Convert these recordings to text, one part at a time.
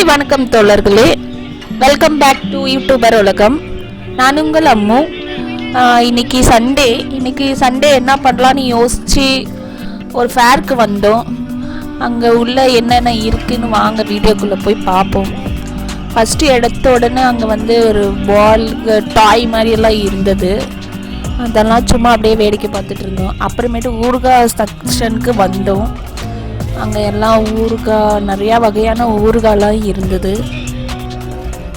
Hi வணக்கம் தோழர்களே, welcome back to யூடியூபருலகம். நான் உங்கள் அம்மு. இன்னைக்கு சண்டே என்ன பண்ணலான்னு யோசித்து ஒரு ஃபேருக்கு வந்தோம். அங்கே உள்ள என்னென்ன இருக்குன்னு வாங்க வீடியோக்குள்ளே போய் பார்ப்போம். ஃபஸ்ட்டு எடுத்த உடனே அங்கே ஒரு பால் டாய் மாதிரியெல்லாம் இருந்தது. அதெல்லாம் சும்மா அப்படியே வேடிக்கை பார்த்துட்டு இருந்தோம். அப்புறமேட்டு ஊறுகாய் செக்ஷனுக்கு வந்தோம். அங்கே எல்லாம் ஊறுகாய், நிறையா வகையான ஊறுகாயெலாம் இருந்தது.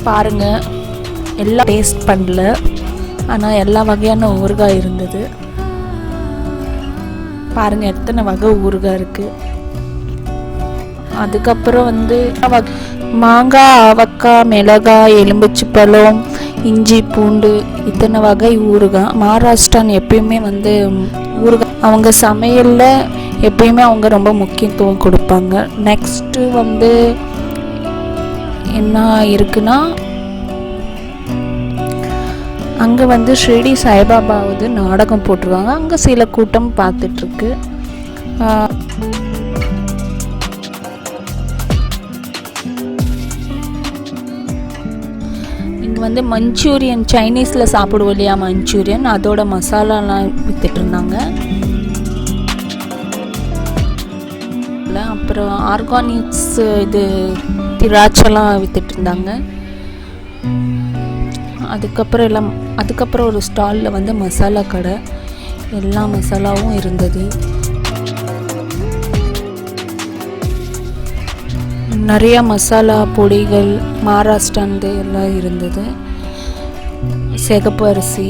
பாருங்கள், எல்லாம் டேஸ்ட் பண்ணல, ஆனால் எல்லா வகையான ஊறுகாய் இருந்தது. பாருங்கள் எத்தனை வகை ஊறுகாய் இருக்குது. அதுக்கப்புறம் மாங்காய், அவக்காய், மிளகாய், எலும்பிச்சை, இஞ்சி, பூண்டு, இத்தனை வகை ஊறுகாய். மகாராஷ்டிரான் எப்பயுமே ஊறுகாய் அவங்க சமையலில் எப்பயுமே அவங்க ரொம்ப முக்கியத்துவம் கொடுப்பாங்க. நெக்ஸ்ட்டு என்ன இருக்குன்னா, அங்கே ஷிரடி சாய்பாபா நாடகம் போட்டிருக்காங்க. அங்கே சில கூட்டம் பார்த்துட்ருக்கு. இங்கே மஞ்சூரியன், சைனீஸில் சாப்பிடுவோம் இல்லையா மஞ்சூரியன், அதோட மசாலாலாம் விற்றுட்டு இருந்தாங்க. அப்புறம் ஆர்கானிக்ஸ் திராட்சைலாம் விற்றுட்டு இருந்தாங்க. அதுக்கப்புறம் ஒரு ஸ்டாலில் மசாலா கடை, எல்லா மசாலாவும் இருந்தது. நிறையா மசாலா பொடிகள் மகாராஷ்டிராந்து எல்லாம் இருந்தது. சிகப்பு அரிசி.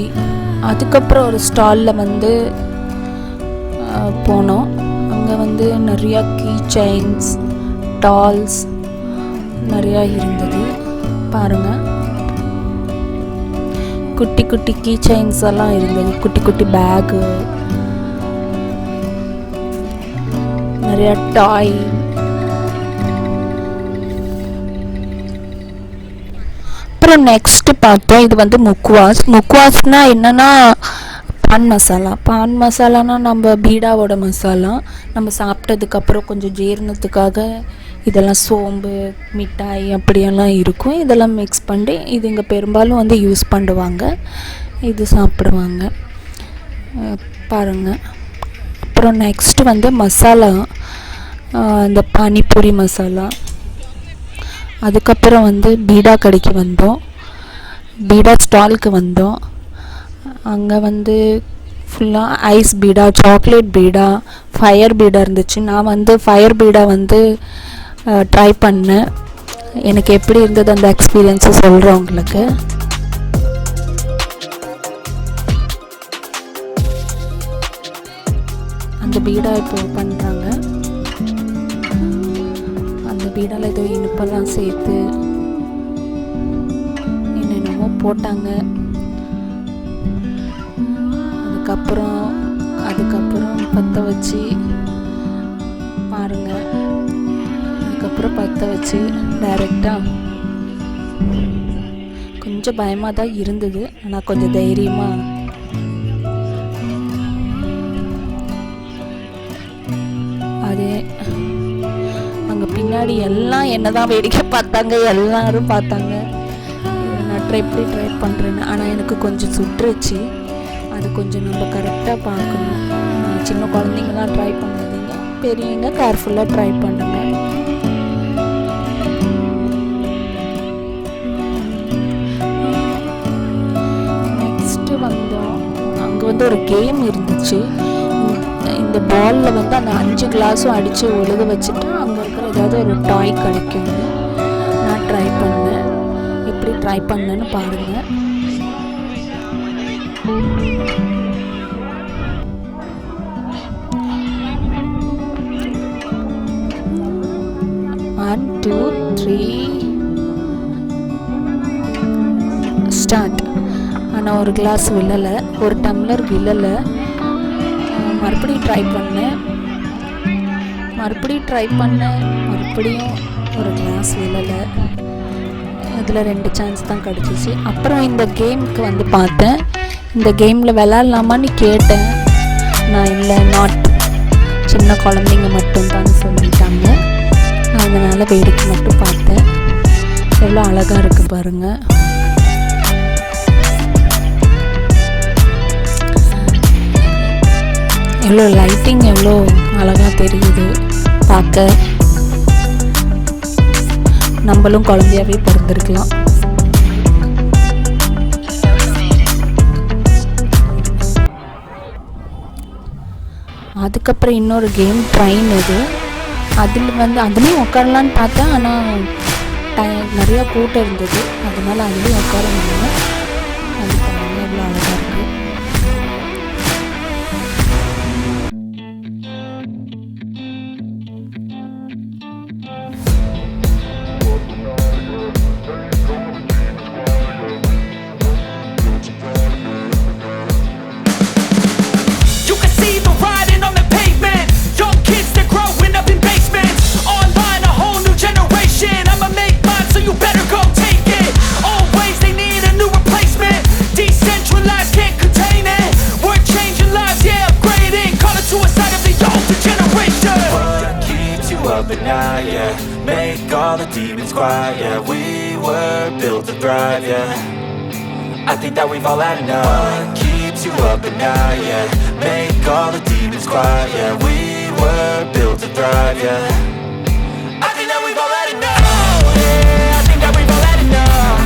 அதுக்கப்புறம் ஒரு ஸ்டாலில் போனோம். அங்கே நிறையா கீ செயின்ஸ், டால்ஸ் நிறையா இருந்தது. பாருங்கள், குட்டி குட்டி கீ செயின்ஸ் எல்லாம் இருந்தது. குட்டி குட்டி பேகு, நிறையா டாய். அப்புறம் நெக்ஸ்ட்டு பார்த்தோம், இது முக்வாஸ்னால் என்னென்னா பான் மசாலானா நம்ம பீடாவோட மசாலா. நம்ம சாப்பிட்டதுக்கப்புறம் கொஞ்சம் ஜீரணத்துக்காக இதெல்லாம் சோம்பு, மிட்டாய் அப்படியெல்லாம் இருக்கும். இதெல்லாம் மிக்ஸ் பண்ணி இது இங்கே பெரும்பாலும் யூஸ் பண்ணுவாங்க, இது சாப்பிடுவாங்க. பாருங்கள். அப்புறம் நெக்ஸ்ட்டு மசாலா, இந்த பானிபூரி மசாலா. அதுக்கப்புறம் பீடா கடைக்கு வந்தோம். பீடா ஸ்டாலுக்கு வந்தோம். அங்கே ஃபுல்லாக ஐஸ் பீடா, சாக்லேட் பீடா, ஃபயர் பீடா இருந்துச்சு. நான் ஃபயர் பீடா ட்ரை பண்ணேன். எனக்கு எப்படி இருந்தது அந்த எக்ஸ்பீரியன்ஸை சொல்கிறேன் உங்களுக்கு. அந்த பீடா இப்போ பண்ணுறாங்க. அந்த பீடாவில் ஏதோ இனிப்பெல்லாம் சேர்த்து என்னென்னமோ போட்டாங்க. அதுக்கப்புறம் பற்ற வச்சு பாருங்கள். அதுக்கப்புறம் பற்ற வச்சு டைரெக்டாக கொஞ்சம் பயமாக தான் இருந்தது, ஆனால் கொஞ்சம் தைரியமாக அதே அங்கே பின்னாடி எல்லாம் என்னதான் வேடிக்கை பார்த்தாங்க, எல்லாரும் பார்த்தாங்க நான் எப்படி ட்ரை பண்ணுறேன்னு. ஆனால் எனக்கு கொஞ்சம் சுட்டுருச்சு. அது கொஞ்சம் நம்ம கரெக்டாக பார்க்கணும். சின்ன குழந்தைங்களாம் ட்ரை பண்ணாதீங்க, பெரியவங்க கேர்ஃபுல்லாக ட்ரை பண்ணுங்க. நெக்ஸ்ட்டு அங்கே ஒரு கேம் இருந்துச்சு. இந்த பாலில் அந்த 5 கிளாஸும் அடித்து ஒழுக வச்சுட்டு அங்கே இருக்கிற ஏதாவது ஒரு டாய் கிடைக்கும். நான் ட்ரை பண்ணேன். எப்படி ட்ரை பண்ணேன்னு பாருங்கள். One, two, three, start. ஆனால் ஒரு கிளாஸ் விழலை, ஒரு டம்ளர் விழலை. மறுபடியும் ட்ரை பண்ணேன். மறுபடியும் ஒரு கிளாஸ் விழலை. அதில் 2 சான்ஸ் தான் கிடச்சிச்சு. அப்புறம் இந்த கேமுக்கு பார்த்தேன். இந்த கேமில் விளாட்லாமான்னு கேட்டேன். நான் இல்லை, சின்ன குழந்தைங்க மட்டும்தான் சொல்லிட்டாங்க. அதனால் வேடிக்கை மட்டும் பார்த்தேன். எவ்வளோ அழகாக இருக்குது பாருங்கள். எவ்வளோ லைட்டிங் எவ்வளோ அழகாக தெரியுது பார்க்க. நம்மளும் குழந்தையாவே பிறந்திருக்கலாம். அதுக்கப்புறம் இன்னொரு கேம் ட்ரெயின் இது. அதுலேயும் உட்காரலான்னு பார்த்தேன், ஆனால் நிறையா கூட்டம் இருந்தது, அதனால அதுலேயும் உட்கார முடியல. அது பாருங்க எவ்வளோ அழகாக இருக்குது. Make all the demons quiet, yeah. We were built to thrive, yeah. I think that we've all had enough. What keeps you up at night, yeah. Make all the demons quiet, yeah. We were built to thrive, yeah. I think that we've all had enough, yeah. I think that we've all had enough.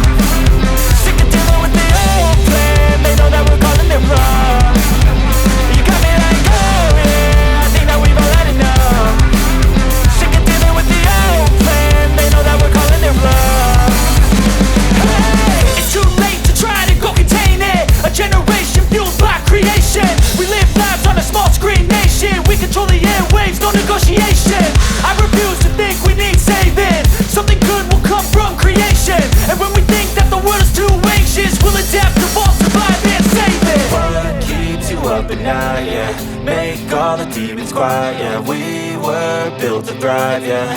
Sick of dealing with the old plan. They know that we're calling it wrong. You got me like, oh yeah. I think that we've all had enough. Sick of dealing with the old plan. They know that we're calling it wrong. Hey, it's too late to try to go contain it. A generation fueled by creation. We live lives on a small screen nation. We control the airwaves, no negotiation. I refuse to think we need saving. Something good will come from creation. And when we think that the world is too anxious, we'll adapt, evolve, survive and save it. What keeps you up at night, yeah. Make all the demons quiet, yeah. We were built to thrive, yeah.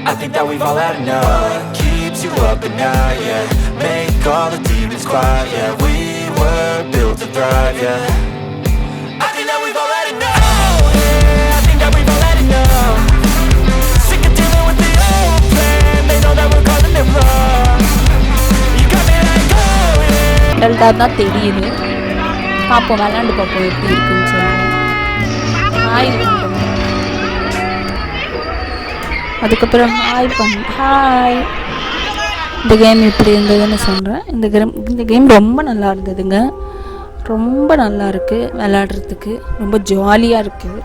I think that we've all had enough. What keeps you up at night, yeah. Make all the demons quiet, yeah. We were built to thrive, yeah. I think that we've all had enough, yeah. I think that we've all had enough. Sick of dealing with the old plan. They know that we're calling it wrong. You got me like, oh yeah. தான் தெரியுது. பார்ப்போம், விளையாண்டு பார்ப்போம் எப்படி இருக்குன்னு சொல்லி. அதுக்கப்புறம் hi. இந்த கேம் எப்படி இருந்ததுன்னு சொல்கிறேன். இந்த கேம் ரொம்ப நல்லா இருந்ததுங்க. ரொம்ப நல்லா இருக்குது விளையாடுறதுக்கு, ரொம்ப ஜாலியாக இருக்குது.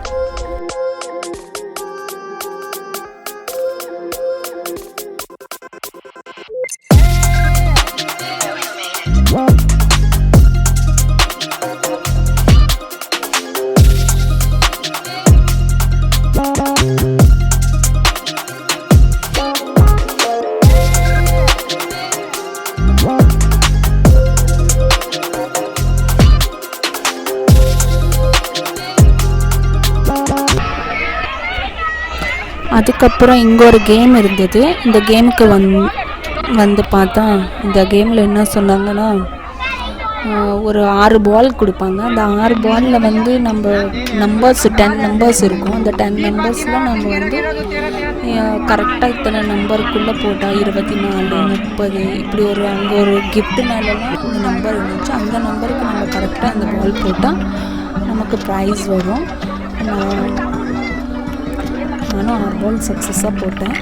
அதுக்கப்புறம் இங்கே ஒரு கேம் இருந்தது. இந்த கேமுக்கு வந்து பார்த்தா இந்த கேமில் என்ன சொன்னாங்கன்னா, ஒரு 6 பால் கொடுப்பாங்க. அந்த 6 பாலில் வந்து நம்ம நம்பர்ஸ் 10 நம்பர்ஸ் இருக்கும். அந்த 10 நம்பர்ஸில் நம்ம வந்து கரெக்டாக இத்தனை நம்பருக்குள்ளே போட்டால் 24, 30 இப்படி அங்கே ஒரு கிஃப்ட்டு மேலெலாம் அந்த நம்பர் இருந்துச்சு. அந்த நம்பருக்கு நம்ம கரெக்டாக அந்த பால் போட்டால் நமக்கு ப்ரைஸ் வரும். நானும் 6 பால் சக்ஸஸாக போட்டேன்.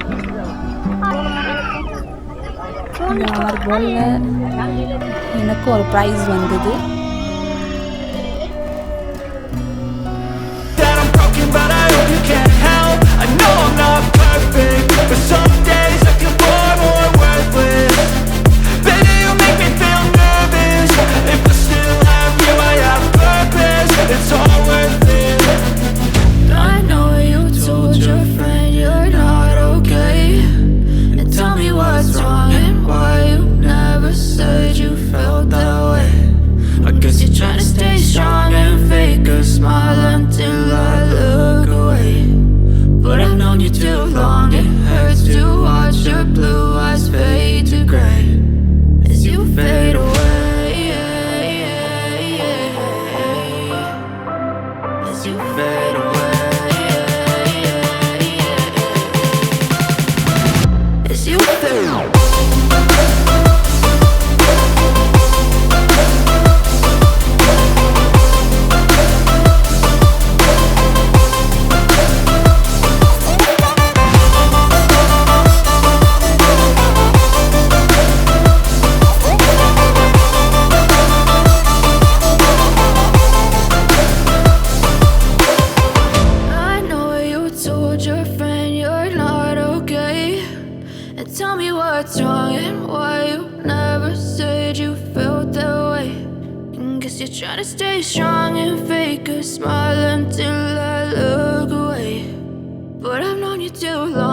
அந்த 6 பாலில் எனக்கு ஒரு ப்ரைஸ் வந்தது. As you fade away. tell me what's wrong and why you never said you felt that way. And guess you're trying to stay strong and fake a smile until I look away. But I've known you too long.